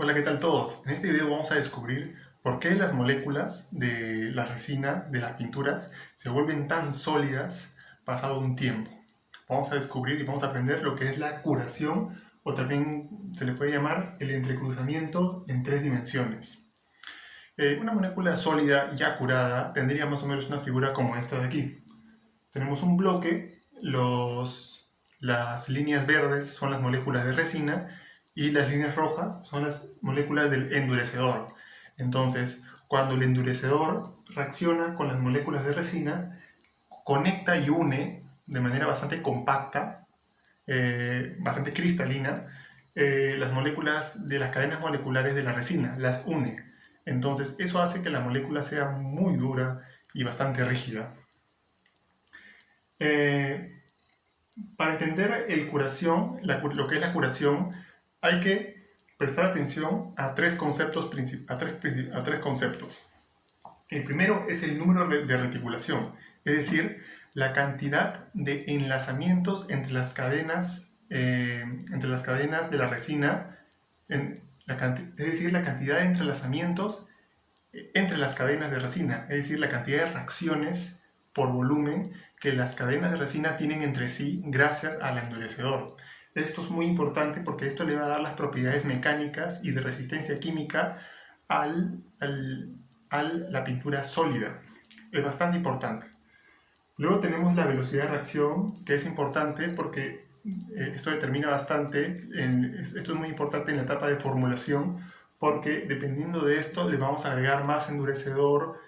Hola, ¿qué tal todos? En este video vamos a descubrir por qué las moléculas de la resina, de las pinturas, se vuelven tan sólidas pasado un tiempo. Vamos a descubrir y vamos a aprender lo que es la curación, o también se le puede llamar el entrecruzamiento en tres dimensiones. Una molécula sólida ya curada tendría más o menos una figura como esta de aquí. Tenemos un bloque, las líneas verdes son las moléculas de resina y las líneas rojas son las moléculas del endurecedor. Entonces, cuando el endurecedor reacciona con las moléculas de resina, conecta y une de manera bastante compacta, bastante cristalina, las moléculas de las cadenas moleculares de la resina, las une. Entonces, eso hace que la molécula sea muy dura y bastante rígida. Para entender lo que es la curación, hay que prestar atención a tres conceptos. El primero es el número de reticulación, es decir, la cantidad de enlazamientos entre las cadenas de la resina, es decir, la cantidad de entrelazamientos entre las cadenas de resina, es decir, la cantidad de reacciones por volumen que las cadenas de resina tienen entre sí gracias al endurecedor. Esto es muy importante porque esto le va a dar las propiedades mecánicas y de resistencia química a la pintura sólida. Es bastante importante. Luego tenemos la velocidad de reacción, que es importante porque esto determina bastante, esto es muy importante en la etapa de formulación, porque dependiendo de esto le vamos a agregar más endurecedor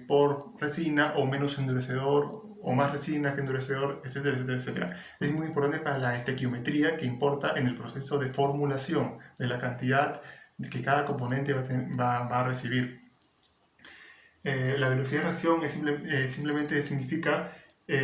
por resina o menos endurecedor o más resina que endurecedor, etcétera, etcétera, etcétera. Es muy importante para la estequiometría que importa en el proceso de formulación de la cantidad que cada componente va a recibir. La velocidad de reacción simplemente significa la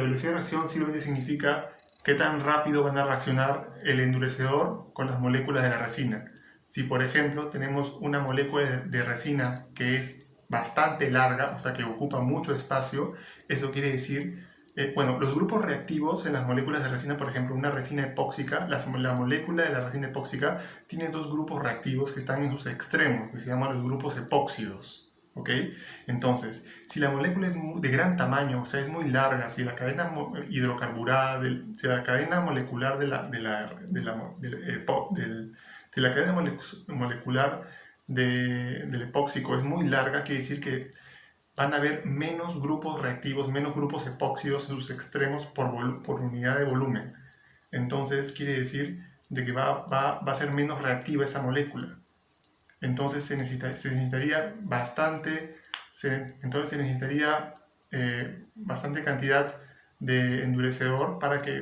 velocidad de reacción simplemente significa qué tan rápido van a reaccionar el endurecedor con las moléculas de la resina. Si por ejemplo tenemos una molécula de resina que es bastante larga, o sea que ocupa mucho espacio, eso quiere decir, los grupos reactivos en las moléculas de resina, por ejemplo una resina epóxica, la molécula de la resina epóxica tiene dos grupos reactivos que están en sus extremos, que se llaman los grupos epóxidos. ¿Ok? Entonces, si la molécula es de gran tamaño, o sea, es muy larga, si la cadena hidrocarburada, si la cadena molecular de la cadena molecular del epóxico es muy larga, quiere decir que van a haber menos grupos reactivos, menos grupos epóxidos en sus extremos por unidad de volumen. Entonces, quiere decir de que va a ser menos reactiva esa molécula. Entonces se necesitaría bastante cantidad de endurecedor para que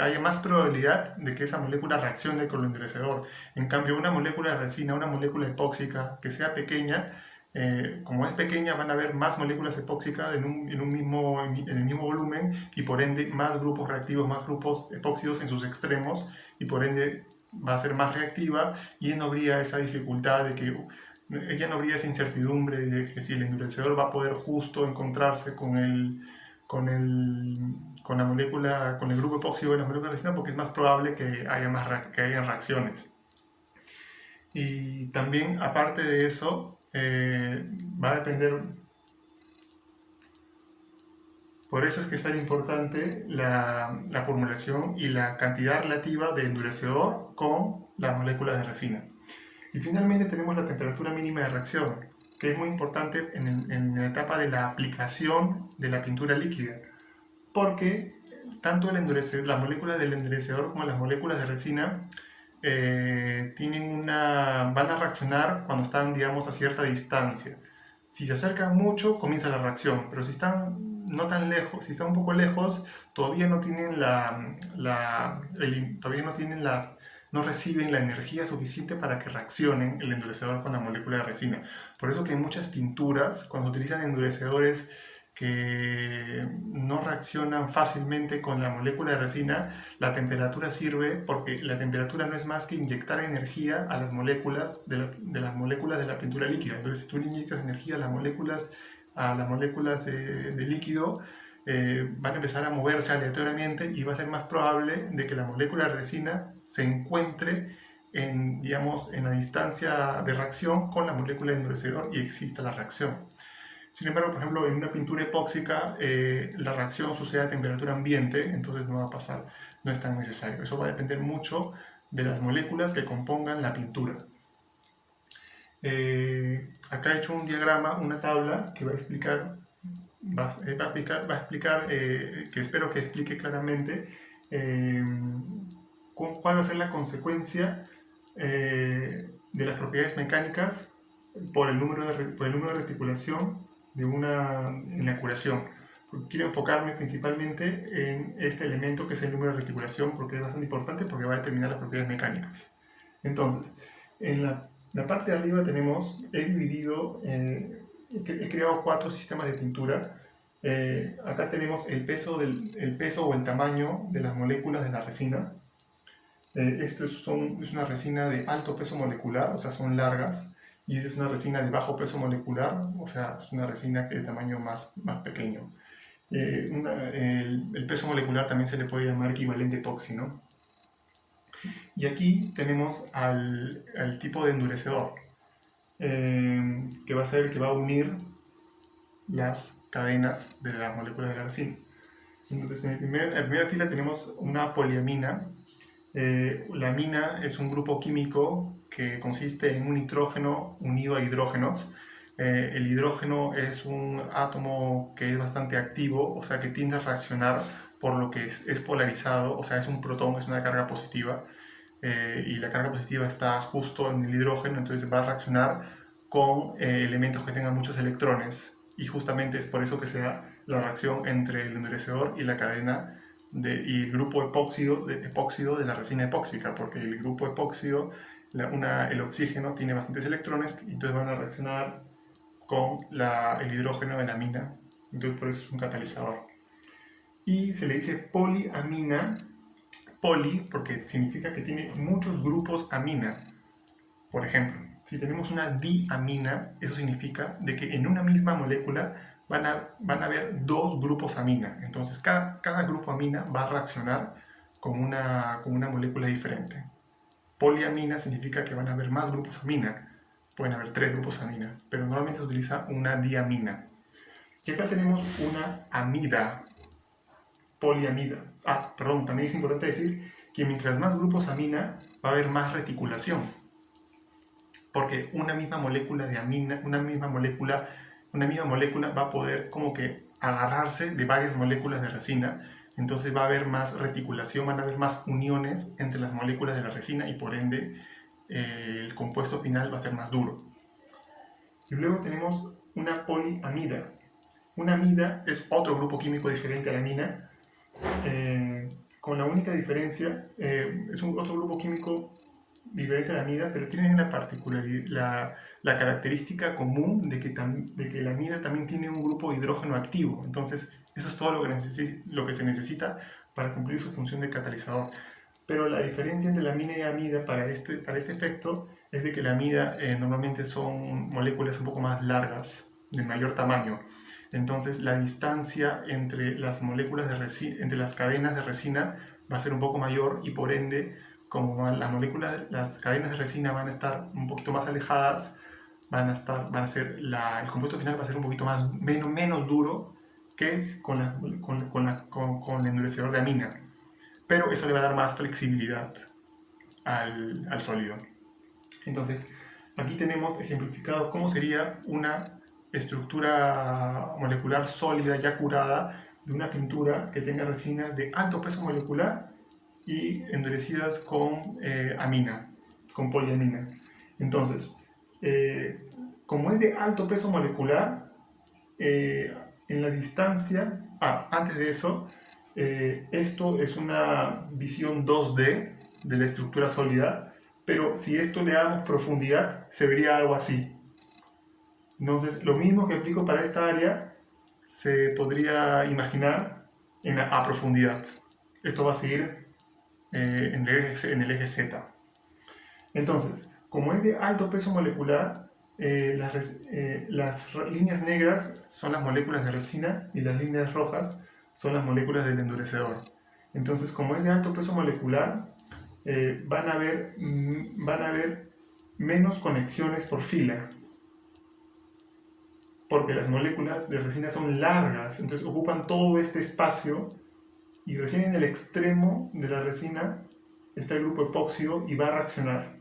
haya más probabilidad de que esa molécula reaccione con el endurecedor. En cambio, una molécula de resina, una molécula epóxica que sea pequeña, como es pequeña, van a haber más moléculas epóxicas en el mismo volumen y por ende más grupos reactivos, más grupos epóxidos en sus extremos y por ende va a ser más reactiva y no habría esa dificultad de que ella no habría esa incertidumbre de que si el endurecedor va a poder justo encontrarse con la molécula, con el grupo epóxido de la molécula de resina, porque es más probable que haya reacciones. Y también, aparte de eso, va a depender. Por eso es que es tan importante la formulación y la cantidad relativa de endurecedor con las moléculas de resina. Y finalmente tenemos la temperatura mínima de reacción, que es muy importante en la etapa de la aplicación de la pintura líquida, porque tanto las moléculas del endurecedor como las moléculas de resina van a reaccionar cuando están, digamos, a cierta distancia. Si se acercan mucho, comienza la reacción, pero si están no tan lejos, si están un poco lejos, todavía no reciben la energía suficiente para que reaccionen el endurecedor con la molécula de resina. Por eso que en muchas pinturas, cuando utilizan endurecedores que no reaccionan fácilmente con la molécula de resina, la temperatura sirve porque la temperatura no es más que inyectar energía a las moléculas de la pintura líquida. Entonces, si tú le inyectas energía a las moléculas de líquido, van a empezar a moverse aleatoriamente y va a ser más probable de que la molécula de resina se encuentre en, digamos, en la distancia de reacción con la molécula de endurecedor y exista la reacción. Sin embargo, por ejemplo, en una pintura epóxica la reacción sucede a temperatura ambiente, entonces no va a pasar, no es tan necesario. Eso va a depender mucho de las moléculas que compongan la pintura. Acá he hecho un diagrama, una tabla que va a explicar, que espero que explique claramente cuál va a ser la consecuencia de las propiedades mecánicas por el número de reticulación en la curación. Quiero enfocarme principalmente en este elemento que es el número de reticulación porque es bastante importante porque va a determinar las propiedades mecánicas. Entonces, en la parte de arriba he creado 4 sistemas de pintura. Acá tenemos el peso o el tamaño de las moléculas de la resina. Esto es una resina de alto peso molecular, o sea, son largas. Y esta es una resina de bajo peso molecular, o sea, es una resina de tamaño más pequeño. El peso molecular también se le puede llamar equivalente epoxi, ¿no? Y aquí tenemos al tipo de endurecedor, que va a ser el que va a unir las cadenas de las moléculas de la resina. Entonces, en la primera fila tenemos una poliamina. La amina es un grupo químico que consiste en un nitrógeno unido a hidrógenos. El hidrógeno es un átomo que es bastante activo, o sea que tiende a reaccionar por lo que es polarizado, o sea es un protón, es una carga positiva, y la carga positiva está justo en el hidrógeno, entonces va a reaccionar con elementos que tengan muchos electrones, y justamente es por eso que se da la reacción entre el endurecedor y la cadena y el grupo epóxido de la resina epóxica, porque el grupo epóxido, el oxígeno tiene bastantes electrones, y entonces van a reaccionar con el hidrógeno de la amina, entonces por eso es un catalizador. Y se le dice poliamina, poli porque significa que tiene muchos grupos amina. Por ejemplo, si tenemos una diamina, eso significa de que en una misma molécula van a haber 2 grupos amina. Entonces cada grupo amina va a reaccionar con una molécula diferente. Poliamina significa que van a haber más grupos amina. Pueden haber 3 grupos amina, pero normalmente se utiliza una diamina. Y acá tenemos una amida, poliamida. También es importante decir que mientras más grupos amina, va a haber más reticulación. Porque una misma molécula de amina, una misma molécula va a poder como que agarrarse de varias moléculas de resina, entonces va a haber más reticulación, van a haber más uniones entre las moléculas de la resina y por ende el compuesto final va a ser más duro. Y luego tenemos una poliamida. Una amida es otro grupo químico diferente a la amina, con la única diferencia, es otro grupo químico diferente a la amida, pero tienen una particularidad, la característica común de que la amida también tiene un grupo hidrógeno activo. Entonces, eso es todo lo que se necesita para cumplir su función de catalizador. Pero la diferencia entre la amina y la amida para este efecto es de que la amida normalmente son moléculas un poco más largas, de mayor tamaño. Entonces, la distancia entre las moléculas de resina, entre las cadenas de resina va a ser un poco mayor y por ende, como las cadenas de resina van a estar un poquito más alejadas, el compuesto final va a ser un poquito menos duro que es con el endurecedor de amina. Pero eso le va a dar más flexibilidad al sólido. Entonces, aquí tenemos ejemplificado cómo sería una estructura molecular sólida ya curada de una pintura que tenga resinas de alto peso molecular y endurecidas con amina, con poliamina. Entonces, como es de alto peso molecular, en la distancia, antes de eso, esto es una visión 2D de la estructura sólida, pero si esto le damos profundidad, se vería algo así. Entonces, lo mismo que aplico para esta área, se podría imaginar a profundidad. Esto va a seguir en el eje Z. Entonces, como es de alto peso molecular, las líneas negras son las moléculas de resina y las líneas rojas son las moléculas del endurecedor. Entonces, como es de alto peso molecular, van a haber menos conexiones por fila, porque las moléculas de resina son largas, entonces ocupan todo este espacio, y recién en el extremo de la resina está el grupo epóxido y va a reaccionar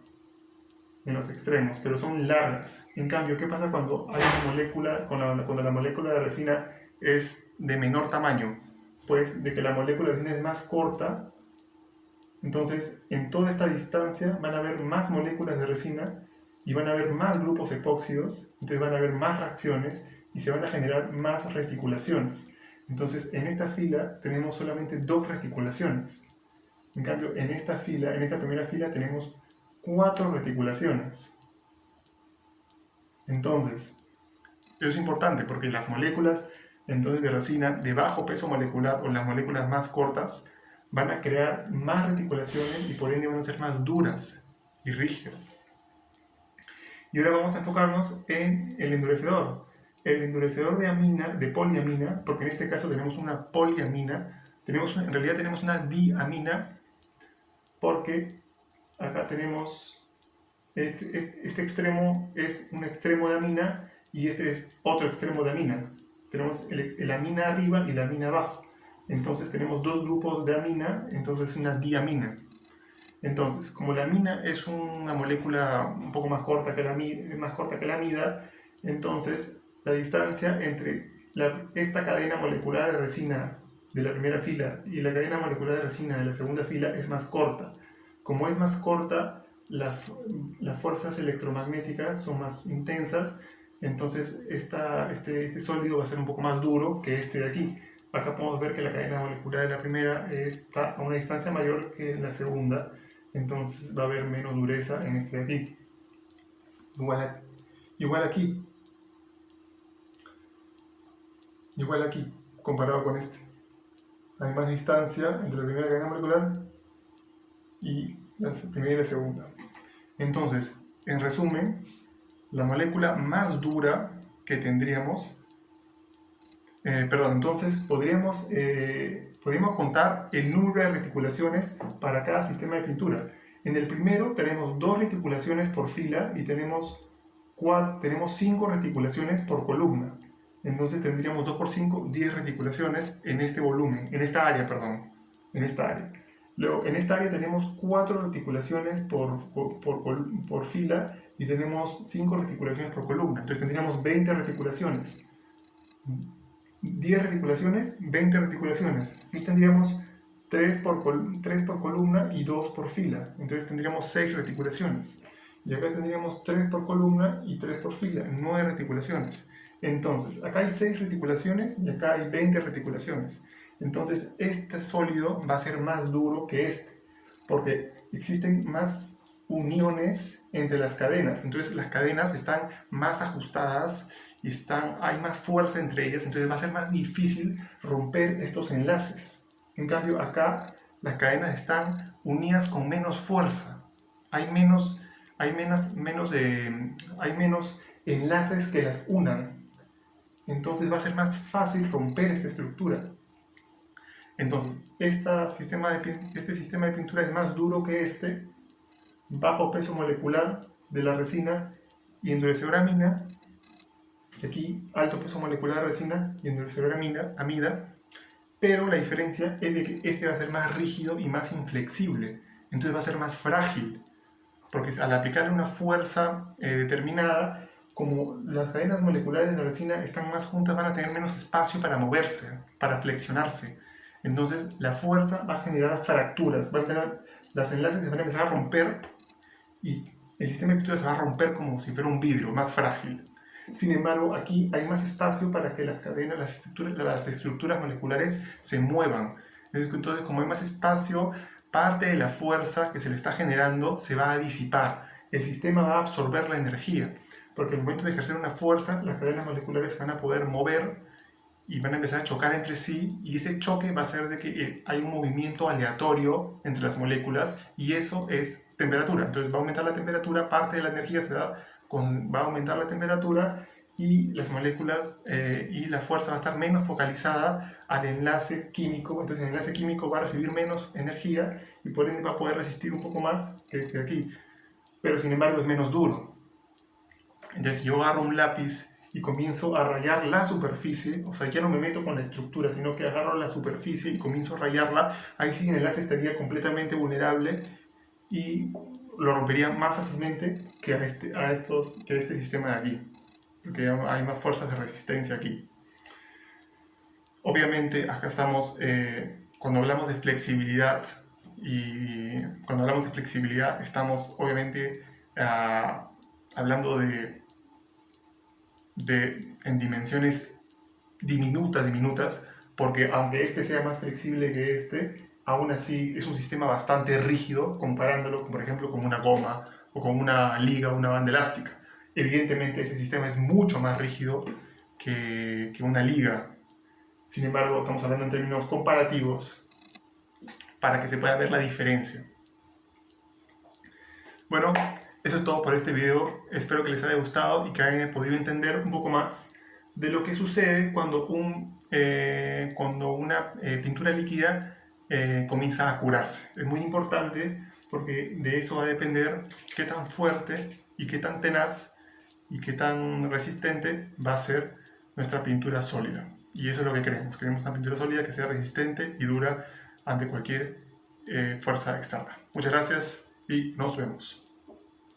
en los extremos, pero son largas. En cambio, ¿qué pasa cuando hay una molécula, cuando la molécula de resina es de menor tamaño? Pues de que la molécula de resina es más corta, entonces en toda esta distancia van a haber más moléculas de resina y van a haber más grupos epóxidos, entonces van a haber más reacciones y se van a generar más reticulaciones. Entonces en esta fila tenemos solamente 2 reticulaciones. En cambio en esta primera fila tenemos 4 reticulaciones. Entonces, eso es importante porque las moléculas entonces de resina de bajo peso molecular o las moléculas más cortas van a crear más reticulaciones y por ende van a ser más duras y rígidas. Y ahora vamos a enfocarnos en el endurecedor. El endurecedor de poliamina, porque en este caso tenemos una poliamina, en realidad tenemos una diamina, porque acá tenemos este extremo es un extremo de amina y este es otro extremo de amina. Tenemos la amina arriba y la amina abajo. Entonces tenemos 2 grupos de amina, entonces es una diamina. Entonces, como la amina es una molécula un poco más corta que la amida, entonces la distancia entre esta cadena molecular de resina de la primera fila y la cadena molecular de resina de la segunda fila es más corta. Como es más corta, las fuerzas electromagnéticas son más intensas, entonces este sólido va a ser un poco más duro que este de aquí. Acá podemos ver que la cadena molecular de la primera está a una distancia mayor que la segunda, entonces va a haber menos dureza en este de aquí. Igual aquí, comparado con este. Hay más distancia entre la primera cadena molecular y la primera y la segunda. Entonces, en resumen, la molécula más dura que tendríamos, entonces podríamos contar el número de reticulaciones para cada sistema de pintura. En el primero tenemos 2 reticulaciones por fila y tenemos 5 reticulaciones por columna. Entonces tendríamos 2 por 5, 10 reticulaciones en este volumen, en esta área. Luego, en esta área tenemos 4 reticulaciones por fila y tenemos 5 reticulaciones por columna. Entonces tendríamos 20 reticulaciones. 10 reticulaciones, 20 reticulaciones. Aquí tendríamos 3 por columna y 2 por fila. Entonces tendríamos 6 reticulaciones. Y acá tendríamos 3 por columna y 3 por fila, 9 reticulaciones. Entonces, acá hay 6 reticulaciones y acá hay 20 reticulaciones. Entonces, este sólido va a ser más duro que este, porque existen más uniones entre las cadenas. Entonces, las cadenas están más ajustadas y hay más fuerza entre ellas, entonces va a ser más difícil romper estos enlaces. En cambio, acá las cadenas están unidas con menos fuerza. Hay menos enlaces que las unan. Entonces va a ser más fácil romper esta estructura. Entonces, este sistema de pintura es más duro que este, bajo peso molecular de la resina y endurecedor amina, y aquí alto peso molecular de resina y endurecedor amida, pero la diferencia es de que este va a ser más rígido y más inflexible, entonces va a ser más frágil, porque al aplicarle una fuerza determinada, como las cadenas moleculares de la resina están más juntas, van a tener menos espacio para moverse, para flexionarse. Entonces la fuerza va a generar fracturas, los enlaces se van a empezar a romper y el sistema de pintura se va a romper como si fuera un vidrio, más frágil. Sin embargo, aquí hay más espacio para que las cadenas, las estructuras moleculares se muevan. Entonces, como hay más espacio, parte de la fuerza que se le está generando se va a disipar. El sistema va a absorber la energía, porque al momento de ejercer una fuerza, las cadenas moleculares van a poder mover y van a empezar a chocar entre sí, y ese choque va a hacer de que hay un movimiento aleatorio entre las moléculas, y eso es temperatura. Entonces va a aumentar la temperatura, parte de la energía va a aumentar la temperatura, y las moléculas y la fuerza va a estar menos focalizada al enlace químico. Entonces el enlace químico va a recibir menos energía y por ende va a poder resistir un poco más que este de aquí, pero sin embargo es menos duro. Entonces yo agarro un lápiz y comienzo a rayar la superficie, o sea, ya no me meto con la estructura, sino que agarro la superficie y comienzo a rayarla. Ahí sí el enlace estaría completamente vulnerable y lo rompería más fácilmente que a este sistema de aquí, porque hay más fuerzas de resistencia aquí. Obviamente acá estamos, cuando hablamos de flexibilidad, y cuando hablamos de flexibilidad estamos obviamente hablando en dimensiones diminutas, porque aunque este sea más flexible que este, aún así es un sistema bastante rígido comparándolo, por ejemplo, con una goma o con una liga o una banda elástica. Evidentemente este sistema es mucho más rígido que una liga. Sin embargo, estamos hablando en términos comparativos para que se pueda ver la diferencia. Bueno, eso es todo por este video. Espero que les haya gustado y que hayan podido entender un poco más de lo que sucede cuando una pintura líquida comienza a curarse. Es muy importante porque de eso va a depender qué tan fuerte y qué tan tenaz y qué tan resistente va a ser nuestra pintura sólida. Y eso es lo que queremos. Queremos una pintura sólida que sea resistente y dura ante cualquier fuerza externa. Muchas gracias y nos vemos.